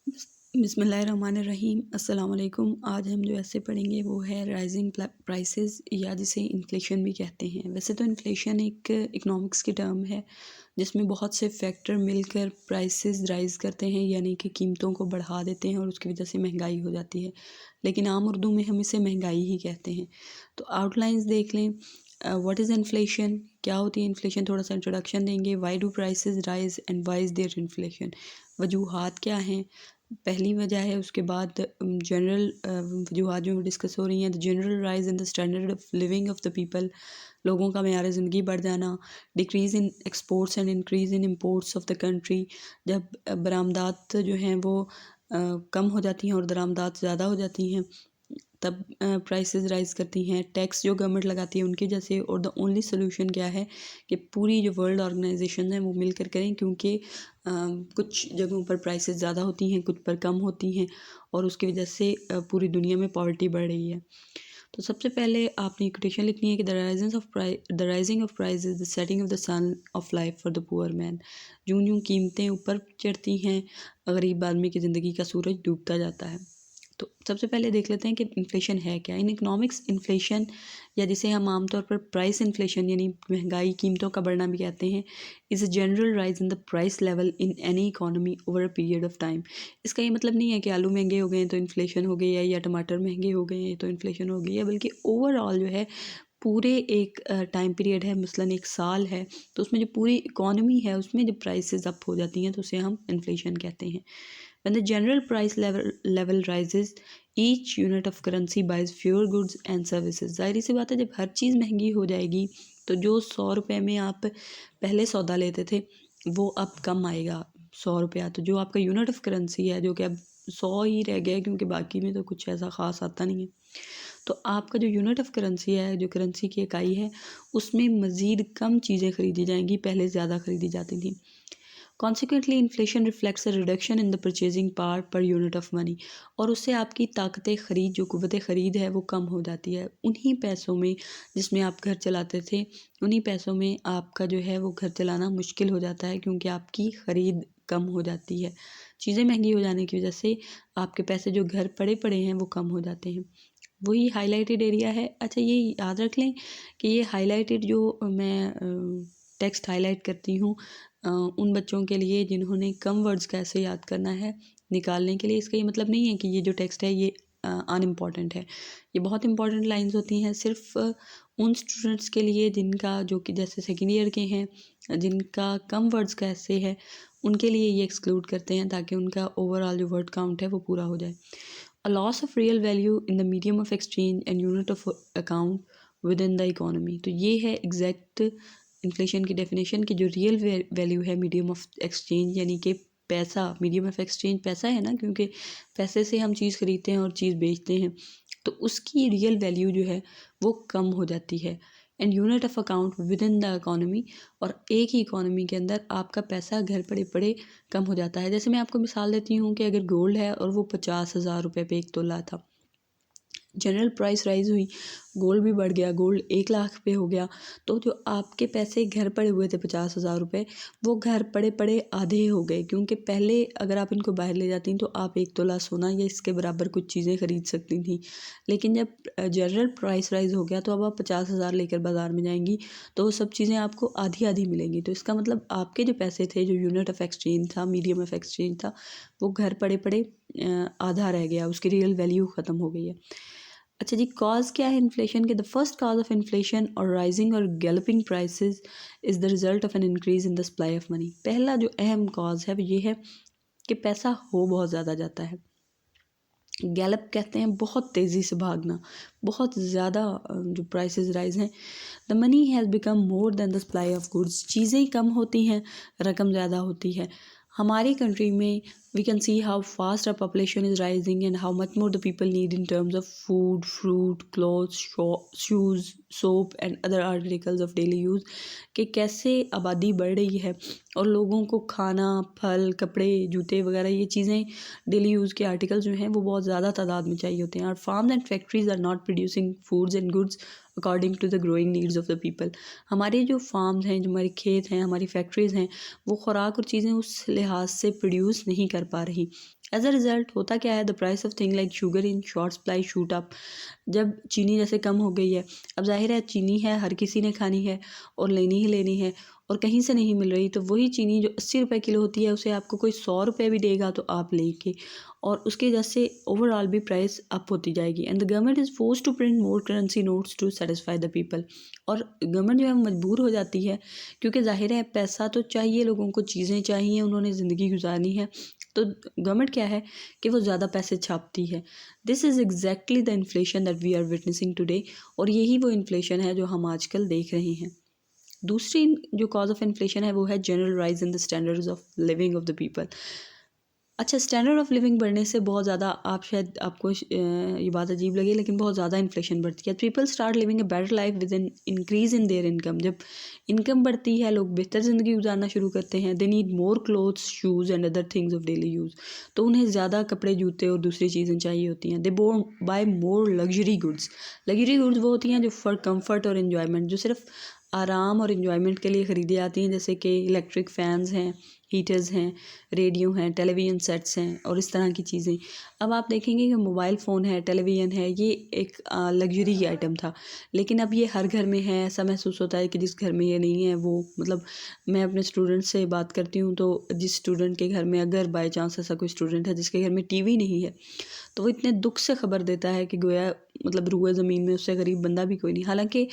बिस्मिल्लाहिर्रहमानिर्रहीम अस्सलाम वालेकुम। आज हम जो ऐसे पढ़ेंगे वो है राइजिंग प्राइसेस या जिसे इन्फ्लेशन भी कहते हैं। वैसे तो इन्फ्लेशन एक इकोनॉमिक्स की टर्म है जिसमें बहुत से फैक्टर मिलकर प्राइसेस राइज करते हैं, यानी कि कीमतों को बढ़ा देते हैं और उसकी वजह से महंगाई हो जाती है। लेकिन आम उर्दू में हम इसे महंगाई ही कहते हैं। तो आउटलाइंस देख लें। व्हाट इज़ इन्फ्लेशन, क्या होती है इन्फ्लेशन, थोड़ा सा इंट्रोडक्शन देंगे। Why do prices rise and why is there inflation, वजूहात क्या हैं, पहली वजह है। उसके बाद जनरल वजूहात जो डिस्कस हो रही हैं, the general rise in the standard of living of the people, लोगों का मेयार ज़िंदगी बढ़ जाना। Decrease in exports and increase in imports of the country, जब बरामदात जो हैं वो कम हो जाती हैं और दरामदात ज़्यादा हो जाती हैं तब प्राइसेस राइज़ करती हैं। टैक्स जो गवर्नमेंट लगाती है उनकी वजह से। और द ओनली सोल्यूशन क्या है कि पूरी जो वर्ल्ड ऑर्गेनाइजेशन हैं वो मिलकर करें, क्योंकि कुछ जगहों पर प्राइसेस ज़्यादा होती हैं, कुछ पर कम होती हैं और उसकी वजह से पूरी दुनिया में पॉवर्टी बढ़ रही है। तो सबसे पहले आपने कोटेशन लिखनी है कि the rising of price is the setting of the son of life for the poor man. यूं यूं कीमतें ऊपर चढ़ती हैं, गरीब आदमी की ज़िंदगी का सूरज डूबता जाता है। तो सबसे पहले देख लेते हैं कि इन्फ्लेशन है क्या। इन इकोनॉमिक्स इन्फ्लेशन, या जिसे हम आमतौर पर प्राइस इन्फ्लेशन यानी महंगाई, कीमतों का बढ़ना भी कहते हैं, is a general rise in the price level in any economy over a period of time. इसका ये मतलब नहीं है कि आलू महंगे हो गए हैं तो इन्फ्लेशन हो गई है, या टमाटर महंगे हो गए हैं तो इन्फ्लेशन हो गई है, बल्कि ओवरऑल जो है पूरे एक टाइम पीरियड है, मसलन एक साल है, तो उसमें जो पूरी इकोनॉमी है उसमें जब प्राइसेस अप हो जाती हैं तो उसे हम इन्फ्लेशन कहते हैं। When the general price level rises, each unit of currency buys fewer goods and services। जाहिर सी बात है, जब हर चीज़ महंगी हो जाएगी तो जो 100 रुपये में आप पहले सौदा लेते थे वो अब कम आएगा 100 रुपया। तो जो आपका यूनिट ऑफ करेंसी है जो कि अब 100 ही रह गया है, क्योंकि बाकी में तो कुछ ऐसा ख़ास आता नहीं है। तो आपका जो यूनिट ऑफ करेंसी है, जो करेंसी की इकाई है, उसमें मज़ीद कम चीज़ें ख़रीदी जाएंगी, पहले ज़्यादा ख़रीदी जाती थी। Consequently inflation reflects a reduction in the purchasing power per unit of money. और उससे आपकी ताकत ख़रीद, जो क़ुव्वत ख़रीद है, वो कम हो जाती है। उन्हीं पैसों में जिसमें आप घर चलाते थे, उन्हीं पैसों में आपका जो है वो घर चलाना मुश्किल हो जाता है, क्योंकि आपकी ख़रीद कम हो जाती है। चीज़ें महंगी हो जाने की वजह से आपके पैसे जो घर पड़े पड़े हैं वो कम हो जाते हैं। वही हाईलाइटेड एरिया है। अच्छा, ये याद रख लें कि ये हाईलाइटेड जो मैं टेक्स्ट हाईलाइट करती हूँ उन बच्चों के लिए जिन्होंने कम वर्ड्स कैसे याद करना है निकालने के लिए। इसका ये मतलब नहीं है कि ये जो टेक्स्ट है ये अनइम्पॉर्टेंट है। ये बहुत इंपॉर्टेंट लाइंस होती हैं सिर्फ उन स्टूडेंट्स के लिए जिनका, जो कि जैसे सेकेंड ईयर के हैं, जिनका कम वर्ड्स कैसे है, उनके लिए ये एक्सक्लूड करते हैं ताकि उनका ओवरऑल जो वर्ड काउंट है वो पूरा हो जाए। A loss of real value in the medium of exchange and unit of account within the economy। तो ये है एग्जैक्ट इन्फ्लेशन की डेफिनेशन की जो रियल वैल्यू है मीडियम ऑफ एक्सचेंज, यानी कि पैसा। मीडियम ऑफ एक्सचेंज पैसा है ना, क्योंकि पैसे से हम चीज़ खरीदते हैं और चीज़ बेचते हैं, तो उसकी रियल वैल्यू जो है वो कम हो जाती है। And unit of account with in the economy, और एक ही इकोनॉमी के अंदर आपका पैसा घर पड़े पड़े कम हो जाता है। जैसे मैं आपको मिसाल देती हूँ कि अगर गोल्ड है और वो 50,000 रुपये पे एक तोला था, जनरल प्राइस राइज हुई, गोल्ड भी बढ़ गया, गोल्ड 1 लाख पे हो गया, तो जो आपके पैसे घर पड़े हुए थे 50,000 रुपये, वो घर पड़े पड़े आधे हो गए। क्योंकि पहले अगर आप इनको बाहर ले जाती तो आप 1 तोला सोना या इसके बराबर कुछ चीज़ें खरीद सकती थी। लेकिन जब जनरल प्राइस राइज हो गया तो अब आप 50,000 लेकर बाज़ार में जाएंगी तो वो सब चीज़ें आपको आधी आधी मिलेंगी। तो इसका मतलब आपके जो पैसे थे, जो यूनिट ऑफ एक्सचेंज था, मीडियम ऑफ एक्सचेंज था, वो घर पड़े पड़े आधा रह गया, उसकी रियल वैल्यू ख़त्म हो गई है। अच्छा जी, कॉज क्या है इन्फ्लेशन के। The first cause of inflation और राइजिंग और galloping prices is the result of an increase in the supply of money. पहला जो अहम कॉज है वो ये है कि पैसा हो बहुत ज़्यादा जाता है। गैलप कहते हैं बहुत तेज़ी से भागना, बहुत ज़्यादा जो प्राइसेस राइज हैं। The money has become more than the supply of goods. चीज़ें कम होती हैं, रकम ज़्यादा होती है। हमारी कंट्री में we can see how fast our population is rising and how much more the people need in terms of food, fruit, clothes, shoes, soap and other articles of daily use। कि कैसे आबादी बढ़ रही है और लोगों को खाना, फल, कपड़े, जूते वगैरह ये चीज़ें, डेली यूज़ के आर्टिकल्स जो हैं वो बहुत ज़्यादा तादाद में चाहिए होते हैं। और farms and factories are not producing foods and goods according to the growing needs of the people. हमारे जो फार्म्स हैं, जो हमारे खेत हैं, हमारी फैक्ट्रीज़ हैं, वो खुराक और चीज़ें उस लिहाज से प्रोड्यूस नहीं कर पा रही। एज अ रिज़ल्ट होता क्या है, the price of thing like sugar in short supply shoot up. जब चीनी जैसे कम हो गई है, अब जाहिर है चीनी है, हर किसी ने खानी है और लेनी ही लेनी है, और कहीं से नहीं मिल रही, तो वही चीनी जो 80 रुपये किलो होती है उसे आपको कोई 100 रुपये भी देगा तो आप लेके, और उसकी वजह से ओवरऑल भी प्राइस अप होती जाएगी। And the government is force to print more currency notes to satisfy the people. और गवर्नमेंट जो है मजबूर हो जाती है, क्योंकि जाहिर है पैसा तो चाहिए, लोगों को चीज़ें चाहिए, उन्होंने ज़िंदगी गुजारनी है, तो गवर्नमेंट क्या है कि वो ज़्यादा पैसे छापती है। This is exactly the inflation that we are witnessing today, और यही वो इन्फ्लेशन है जो हम आजकल देख रहे हैं। दूसरी जो कॉज ऑफ इन्फ्लेशन है वो है general rise in the standards of living of the people. अच्छा, स्टैंडर्ड ऑफ लिविंग बढ़ने से बहुत ज़्यादा, आप शायद आपको ये बात अजीब लगे, लेकिन बहुत ज़्यादा इन्फ्लेशन बढ़ती है। People start living a better life with an increase in their income. जब इनकम बढ़ती है, लोग बेहतर ज़िंदगी गुजारना शुरू करते हैं। They need more clothes, shoes and other things of daily use. तो उन्हें ज़्यादा कपड़े, जूते और दूसरी चीज़ें चाहिए होती हैं। They buy more luxury goods. Luxury goods वो होती हैं जो फॉर कम्फर्ट और इन्जॉयमेंट, जो सिर्फ आराम और इन्जॉयमेंट के लिए ख़रीदी जाती हैं, जैसे कि इलेक्ट्रिक फ़ैन्स हैं, हीटर्स हैं, रेडियो हैं, टेलीविज़न सेट्स हैं और इस तरह की चीज़ें। अब आप देखेंगे कि मोबाइल फ़ोन है, टेलीविज़न है, ये एक लग्जरी की आइटम था, लेकिन अब ये हर घर में है। ऐसा महसूस होता है कि जिस घर में ये नहीं है वो, मतलब मैं अपने स्टूडेंट से बात करती हूँ, तो जिस स्टूडेंट के घर में, अगर बाई चांस ऐसा कोई स्टूडेंट है जिसके घर में टीवी नहीं है, तो वो इतने दुख से ख़बर देता है कि गोया मतलब रूए ज़मीन में उससे गरीब बंदा भी कोई नहीं। हालांकि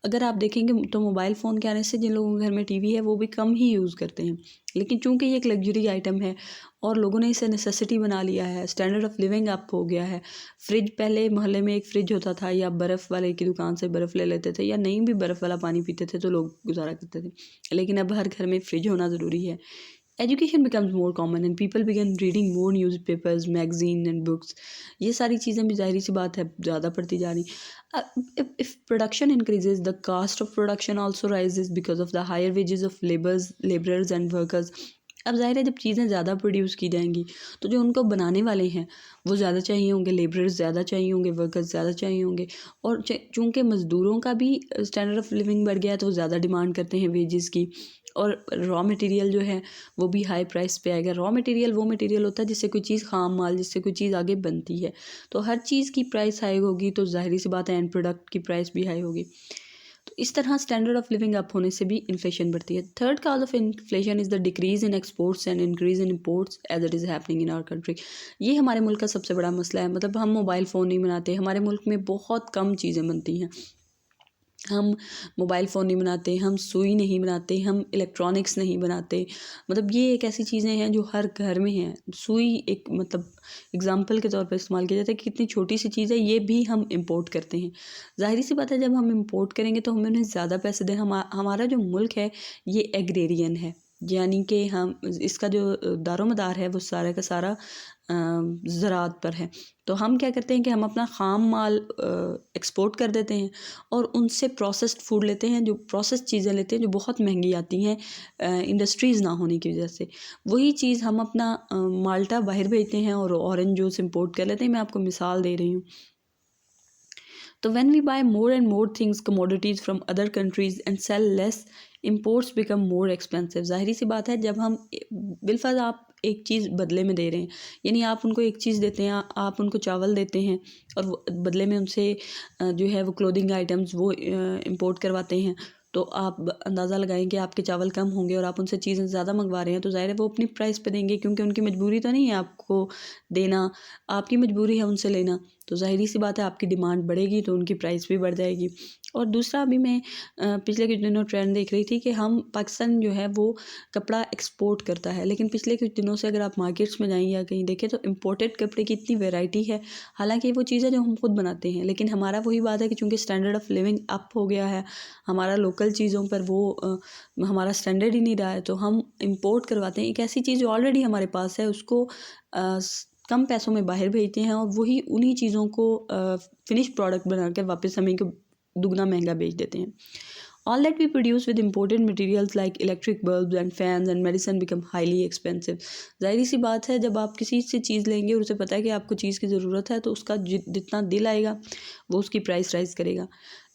अगर आप देखेंगे तो मोबाइल फ़ोन के आने से जिन लोगों के घर में टीवी है वो भी कम ही यूज़ करते हैं, लेकिन चूंकि ये एक लग्जरी आइटम है और लोगों ने इसे नेसेसिटी बना लिया है, स्टैंडर्ड ऑफ लिविंग अप हो गया है। फ्रिज, पहले मोहल्ले में एक फ्रिज होता था, या बर्फ़ वाले की दुकान से बर्फ़ ले लेते थे, या नहीं भी बर्फ़ वाला पानी पीते थे तो लोग गुजारा करते थे, लेकिन अब हर घर में फ्रिज होना ज़रूरी है। Education becomes more common and people begin reading more newspapers, magazine and books. ये सारी चीज़ें भी ज़ाहिर सी बात है ज़्यादा पढ़ती जा रही। If production increases, the cost of production also rises because of the higher wages of labourers and workers. अब ज़ाहिर है जब चीज़ें ज़्यादा प्रोड्यूस की जाएंगी तो जो उनको बनाने वाले हैं वो ज़्यादा चाहिए होंगे, लेबरर्स ज़्यादा चाहिए होंगे, वर्कर्स ज़्यादा चाहिए होंगे, और चूँकि मज़दूरों का भी स्टैंडर्ड ऑफ लिविंग बढ़ गया है तो वो ज़्यादा डिमांड करते हैं वेजेस की। और रॉ मटेरियल जो है वो भी हाई प्राइस पे आएगा। रॉ मटेरियल वो मटेरियल होता है जिससे कोई चीज़, खाम माल, जिससे कोई चीज़ आगे बनती है, तो हर चीज़ की प्राइस हाई होगी तो ज़ाहिर सी बात है एंड प्रोडक्ट की प्राइस भी हाई होगी। तो इस तरह स्टैंडर्ड ऑफ लिविंग अप होने से भी इन्फ्लेशन बढ़ती है। Third cause of inflation is the decrease in exports and increase in imports as it is happening in our country. ये हमारे मुल्क का सबसे बड़ा मसला है। मतलब हम मोबाइल फ़ोन नहीं बनाते, हमारे मुल्क में बहुत कम चीज़ें बनती हैं। हम मोबाइल फ़ोन नहीं बनाते, हम सुई नहीं बनाते, हम इलेक्ट्रॉनिक्स नहीं बनाते। मतलब ये एक ऐसी चीज़ें हैं जो हर घर में हैं। सुई एक मतलब एग्ज़ाम्पल के तौर पर इस्तेमाल किया जाता है कि कितनी छोटी सी चीज़ है, ये भी हम इम्पोर्ट करते हैं। ज़ाहिर सी बात है जब हम इम्पोर्ट करेंगे तो हमें उन्हें ज़्यादा पैसे दें। हमारा जो मुल्क है ये एग्रेरियन है, यानी कि हम इसका जो दारोमदार है वो सारा का सारा ज़राअत पर है। तो हम क्या करते हैं कि हम अपना ख़ाम माल एक्सपोर्ट कर देते हैं और उनसे प्रोसेस्ड फूड लेते हैं, जो प्रोसेस्ड चीज़ें लेते हैं जो बहुत महंगी आती हैं इंडस्ट्रीज़ ना होने की वजह से। वही चीज़ हम अपना माल्टा बाहर भेजते हैं और ऑरेंज जूस इम्पोर्ट कर लेते हैं। मैं आपको मिसाल दे रही हूँ। तो when we buy more and more things, commodities from other countries and sell less, imports become more expensive। ज़ाहिरी सी बात है जब हम बिलफर्ज आप एक चीज़ बदले में दे रहे हैं, यानी आप उनको एक चीज़ देते हैं, आप उनको चावल देते हैं और वो बदले में उनसे जो है वो क्लोथिंग आइटम्स वो इंपोर्ट करवाते हैं, तो आप अंदाज़ा लगाएं कि आपके चावल कम होंगे और आप उनसे चीज़ें ज़्यादा मंगवा रहे हैं, तो ज़ाहिर है वो अपनी प्राइस पे देंगे, क्योंकि उनकी मजबूरी तो नहीं है आपको देना, आपकी मजबूरी है उनसे लेना। तो ज़ाहिरी सी बात है आपकी डिमांड बढ़ेगी तो उनकी प्राइस भी बढ़ जाएगी। और दूसरा, अभी मैं पिछले कुछ दिनों ट्रेंड देख रही थी कि हम पाकिस्तान जो है वो कपड़ा एक्सपोर्ट करता है, लेकिन पिछले कुछ दिनों से अगर आप मार्केट्स में जाएँ या कहीं देखें तो इम्पोर्टेड कपड़े की इतनी वैरायटी है। हालांकि वो चीज़ें जो हम खुद बनाते हैं, लेकिन हमारा वही बात है कि चूँकि स्टैंडर्ड ऑफ लिविंग अप हो गया है, हमारा लोकल चीज़ों पर वो हमारा स्टैंडर्ड ही नहीं रहा है, तो हम इम्पोर्ट करवाते हैं। एक ऐसी चीज़ जो ऑलरेडी हमारे पास है उसको कम पैसों में बाहर भेजते हैं और वही उन्हीं चीज़ों को फिनिश प्रोडक्ट बना कर वापस हमें को दुगना महंगा बेच देते हैं। All that we produce with imported materials like electric bulbs and fans and medicine become highly expensive. ज़ाहिर सी बात है, जब आप किसी से चीज़ लेंगे और उसे पता है कि आपको चीज़ की ज़रूरत है, तो उसका जितना दिल आएगा वो उसकी प्राइस राइज करेगा.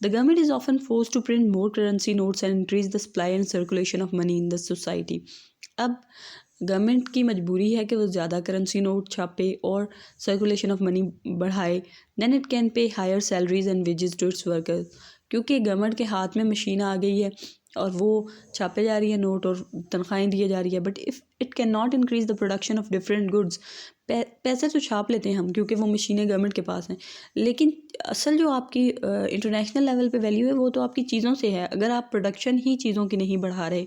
The government is often forced to print more currency notes and increase the supply and circulation of money in the society. अब गवर्नमेंट की मजबूरी है कि वो ज़्यादा करेंसी नोट छापे और सर्कुलेशन ऑफ मनी बढ़ाए. Then it can pay higher salaries and wages to its workers, क्योंकि गवर्नमेंट के हाथ में मशीन आ गई है और वो छापे जा रही है नोट और तनख्वाहें दिए जा रही है. But if it can not increase the production of different goods. पैसे तो छाप लेते हैं हम क्योंकि वो मशीनें गवर्नमेंट के पास हैं, लेकिन असल जो आपकी इंटरनेशनल लेवल पे वैल्यू है वो तो आपकी चीज़ों से है. अगर आप प्रोडक्शन ही चीज़ों की नहीं बढ़ा रहे,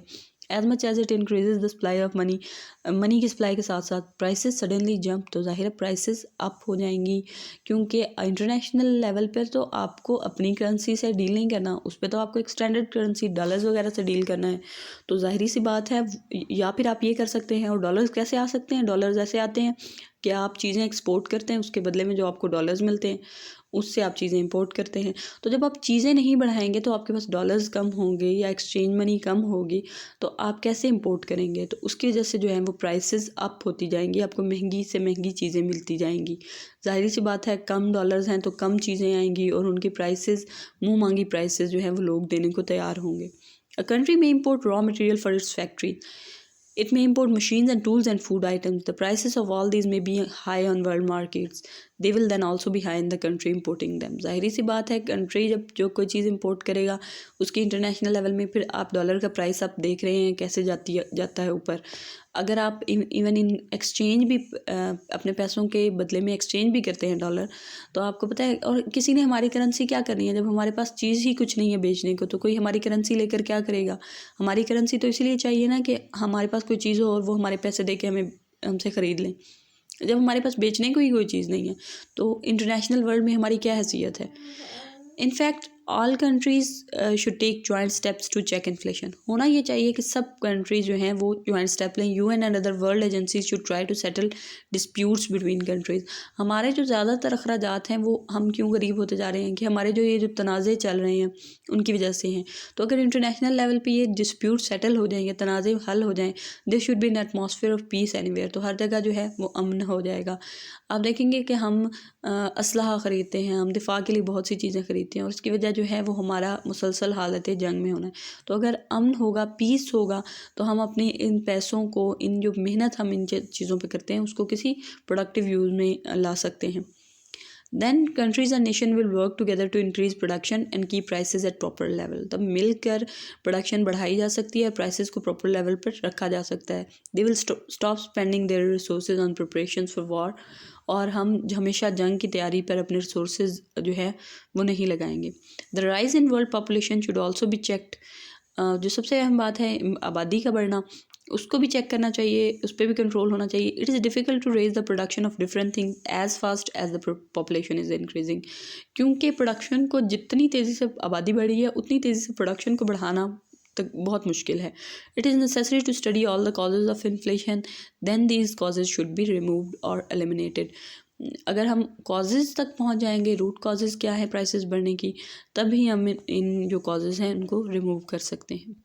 as much as it increases the supply of money, money की सप्लाई के साथ साथ प्राइसेस सडनली जंप, तो ज़ाहिर है प्राइसेस अप हो जाएंगी. क्योंकि इंटरनेशनल लेवल पर तो आपको अपनी करेंसी से डील नहीं करना, उस पर तो आपको एक स्टैंडर्ड करेंसी डॉलर्स वगैरह से डील करना है. तो ज़ाहिर सी बात है, या फिर आप ये कर सकते हैं. और डॉलर्स कैसे आ सकते हैं? डॉलर्स ऐसे आते हैं कि आप चीज़ें एक्सपोर्ट करते हैं, उसके बदले में जो आपको डॉलर्स मिलते हैं उससे आप चीज़ें इंपोर्ट करते हैं. तो जब आप चीज़ें नहीं बढ़ाएंगे तो आपके पास डॉलर्स कम होंगे या एक्सचेंज मनी कम होगी, तो आप कैसे इंपोर्ट करेंगे? तो उसकी वजह से जो है वो प्राइसेस अप होती जाएंगी, आपको महंगी से महंगी चीज़ें मिलती जाएंगी. ज़ाहिर सी बात है, कम डॉलर्स हैं तो कम चीज़ें आएंगी और उनकी प्राइसेस, मुँह मांगी प्राइसेस जो है वो लोग देने को तैयार होंगे. अ कंट्री में import raw material for its factory. It may import machines and tools and food items. The prices of all these may be high on world markets. They will then also be high in the country importing them. ज़ाहिर सी बात है, country जब जो कोई चीज़ import करेगा उसकी international level में फिर आप डॉलर का प्राइस आप देख रहे हैं कैसे जाता है ऊपर. अगर आप इवन इन एक्सचेंज भी अपने पैसों के बदले में एक्सचेंज भी करते हैं डॉलर, तो आपको पता है, और किसी ने हमारी करेंसी क्या करनी है जब हमारे पास चीज़ ही कुछ नहीं है बेचने को, तो कोई हमारी करेंसी लेकर क्या करेगा? हमारी करेंसी तो इसलिए चाहिए ना कि हमारे पास कोई चीज़ हो और वो हमारे पैसे दे के हमसे ख़रीद लें. जब हमारे पास बेचने को ही कोई चीज़ नहीं है, तो इंटरनेशनल वर्ल्ड में हमारी क्या हैसियत है? In fact all countries should take joint steps to check inflation. होना ये चाहिए कि सब कंट्रीज जो हैं वो जॉइंट स्टेप लें. UN and other world agencies should try to settle disputes between countries. हमारे जो ज़्यादातर अखराजात हैं वो हम क्यों गरीब होते जा रहे हैं कि हमारे जो ये जो तनाज़े चल रहे हैं उनकी वजह से हैं. तो अगर इंटरनेशनल लेवल पे ये डिस्प्यूट सेटल हो जाएंगे, तनाज़े हल हो जाएँ, there should be an atmosphere of peace anywhere. तो हर जगह जो है वो अमन हो जाएगा. आप देखेंगे कि हम असलहा ख़रीदते हैं, हम दिफा के लिए बहुत सी चीज़ें ख़रीदते हैं और उसकी वजह जो है वो हमारा मुसलसल हालत जंग में होना है. तो अगर अमन होगा, पीस होगा, तो हम अपने इन पैसों को, इन जो मेहनत हम इन चीज़ों पे करते हैं उसको किसी प्रोडक्टिव यूज़ में ला सकते हैं. Then countries and nation will work together to increase production and keep prices at proper level. तब मिलकर प्रोडक्शन बढ़ाई जा सकती है, प्राइसेस को प्रॉपर लेवल पर रखा जा सकता है. They will stop spending their resources on preparations for war. और हम हमेशा जंग की तैयारी पर अपने रिसोर्सेज जो है वो नहीं लगाएंगे. The rise in world population should also be checked. जो सबसे अहम बात है आबादी का बढ़ना, उसको भी चेक करना चाहिए, उस पर भी कंट्रोल होना चाहिए. It is difficult to raise the production of different things as fast as the population is increasing. क्योंकि प्रोडक्शन को जितनी तेज़ी से आबादी बढ़ी है उतनी तेज़ी से प्रोडक्शन को बढ़ाना तक बहुत मुश्किल है. It is necessary to study all the causes of inflation, then these causes should be removed और एलिमिनेटेड. अगर हम कॉजेज़ तक पहुंच जाएंगे, रूट कॉजेज़ क्या है प्राइसेस बढ़ने की, तभी हम इन जो कॉजेज़ हैं उनको रिमूव कर सकते हैं.